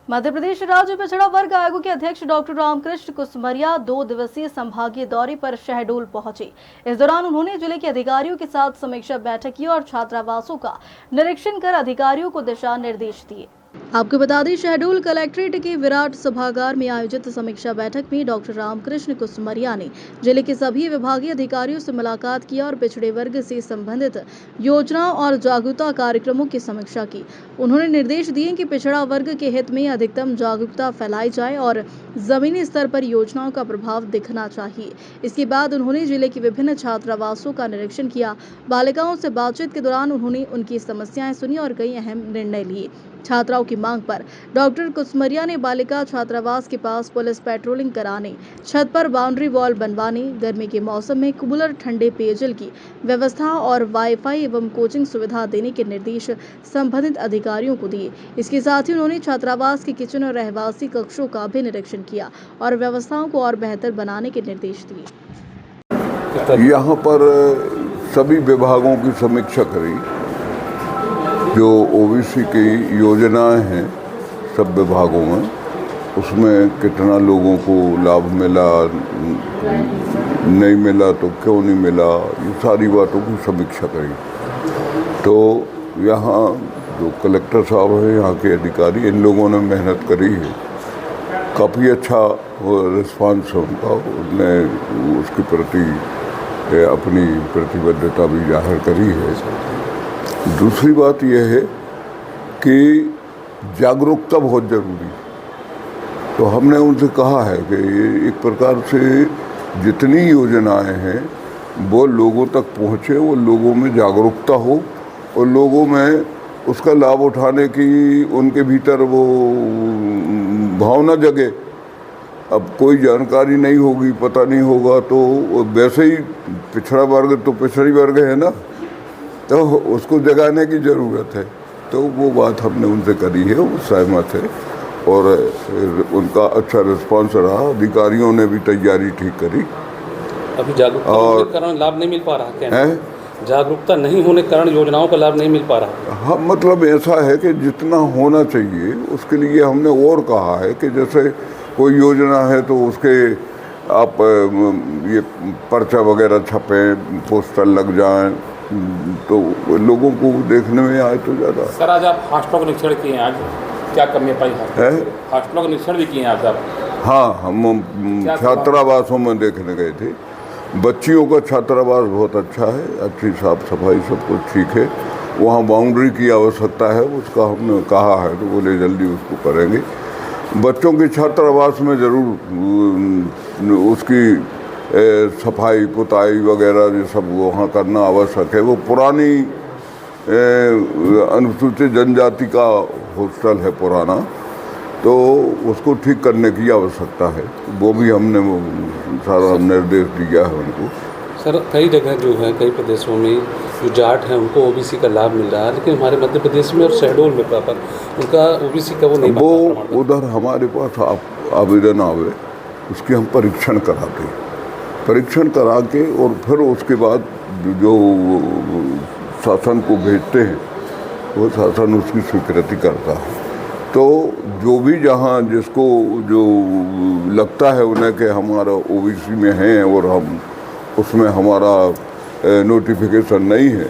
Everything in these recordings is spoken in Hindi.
मध्य प्रदेश राज्य पिछड़ा वर्ग आयोग के अध्यक्ष डॉक्टर रामकृष्ण कुसमरिया 2 दिवसीय संभागीय दौरे पर शहडोल पहुंचे। इस दौरान उन्होंने जिले के अधिकारियों के साथ समीक्षा बैठक की और छात्रावासों का निरीक्षण कर अधिकारियों को दिशा निर्देश दिए। आपको बता दें, शहडोल कलेक्ट्रेट के विराट सभागार में आयोजित समीक्षा बैठक में डॉक्टर रामकृष्ण कुसमरिया ने जिले के सभी विभागीय अधिकारियों से मुलाकात किया और पिछड़े वर्ग से संबंधित योजनाओं और जागरूकता कार्यक्रमों की समीक्षा की। उन्होंने निर्देश दिए कि पिछड़ा वर्ग के हित में अधिकतम जागरूकता फैलाई जाए और जमीनी स्तर पर योजनाओं का प्रभाव दिखना चाहिए। इसके बाद उन्होंने जिले के विभिन्न छात्रावासों का निरीक्षण किया। बालिकाओं से बातचीत के दौरान उन्होंने उनकी समस्याएं सुनी और कई अहम निर्णय लिए। छात्राओं की मांग पर डॉक्टर कुसमरिया ने बालिका छात्रावास के पास पुलिस पेट्रोलिंग कराने, छत पर बाउंड्री वॉल बनवाने, गर्मी के मौसम में कूलर, ठंडे पेयजल की व्यवस्था और वाईफाई एवं कोचिंग सुविधा देने के निर्देश संबंधित अधिकारियों को दिए। इसके साथ ही उन्होंने छात्रावास के किचन और रहवासी कक्षों का भी निरीक्षण किया और व्यवस्थाओं को और बेहतर बनाने के निर्देश दिए। यहाँ पर सभी विभागों की समीक्षा करी। जो ओबीसी की योजनाएं हैं सब विभागों में, उसमें कितना लोगों को लाभ मिला, नहीं मिला तो क्यों नहीं मिला, ये सारी बातों की समीक्षा करी। तो यहाँ जो कलेक्टर साहब हैं, यहाँ के अधिकारी, इन लोगों ने मेहनत करी है। काफ़ी अच्छा रिस्पांस है उनका। उन्होंने उसके प्रति अपनी प्रतिबद्धता भी जाहिर करी है। दूसरी बात यह है कि जागरूकता बहुत ज़रूरी है। तो हमने उनसे कहा है कि एक प्रकार से जितनी योजनाएं हैं वो लोगों तक पहुँचे, वो लोगों में जागरूकता हो और लोगों में उसका लाभ उठाने की उनके भीतर वो भावना जगे। अब कोई जानकारी नहीं होगी, पता नहीं होगा, तो वैसे ही पिछड़ा वर्ग तो पिछड़ी वर्ग है ना, तो उसको जगाने की ज़रूरत है। तो वो बात हमने उनसे करी है, वो सहमत है और उनका अच्छा रिस्पांस रहा। अधिकारियों ने भी तैयारी ठीक करी। अभी जागरूकता होने के कारण लाभ नहीं मिल पा रहा है? जागरूकता नहीं होने के कारण योजनाओं का लाभ नहीं मिल पा रहा? हाँ, मतलब ऐसा है कि जितना होना चाहिए उसके लिए हमने और कहा है कि जैसे कोई योजना है तो उसके आप ये पर्चा वगैरह छपें, पोस्टर लग जाएं, तो लोगों को देखने में आए तो ज़्यादा। सर, आज आप हॉस्टलों का निरीक्षण किए हैं, आज क्या कमी पाई है? हॉस्टलों का निरीक्षण भी किए हैं आज आप? हाँ, हम छात्रावासों में देखने गए थे। बच्चियों का छात्रावास बहुत अच्छा है, अच्छी साफ सफाई सब कुछ ठीक है। वहाँ बाउंड्री की आवश्यकता है, उसका हमने कहा है तो बोले जल्दी उसको करेंगे। बच्चों के छात्रावास में ज़रूर उसकी सफाई पुताई वगैरह ये सब वहाँ करना आवश्यक है। वो पुरानी अनुसूचित जनजाति का हॉस्टल है पुराना, तो उसको ठीक करने की आवश्यकता है। वो भी हमने वो सारा निर्देश दिया है उनको। सर, कई जगह जो है, कई प्रदेशों में जो जाट हैं उनको ओबीसी का लाभ मिल रहा है, लेकिन हमारे मध्य प्रदेश में और शहडोल में प्रॉपर उनका ओबीसी का वो नहीं। वो उधर हमारे पास आवेदन आवे, उसकी हम परीक्षण कराते हैं। परीक्षण करा के और फिर उसके बाद जो शासन को भेजते हैं वो शासन उसकी स्वीकृति करता है। तो जो भी जहाँ जिसको जो लगता है उन्हें कि हमारा ओबीसी में है और हम उसमें हमारा नोटिफिकेशन नहीं है,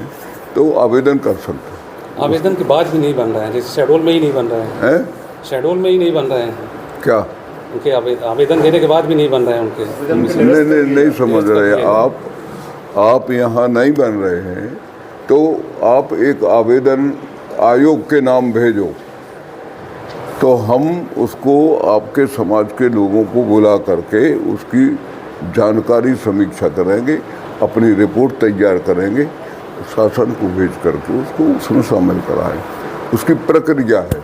तो आवेदन कर सकते हैं। आवेदन के बाद भी नहीं बन रहा है, जैसे शहडोल में ही नहीं बन रहा है। शहडोल में ही नहीं बन रहे हैं क्या? उनके आवेदन देने के बाद भी नहीं बन रहे हैं उनके? नहीं समझ रहे आप यहाँ नहीं बन रहे हैं तो आप एक आवेदन आयोग के नाम भेजो, तो हम उसको आपके समाज के लोगों को बुला करके उसकी जानकारी समीक्षा करेंगे, अपनी रिपोर्ट तैयार करेंगे, शासन को भेज करके उसको उसमें शामिल कराएं। उसकी प्रक्रिया है।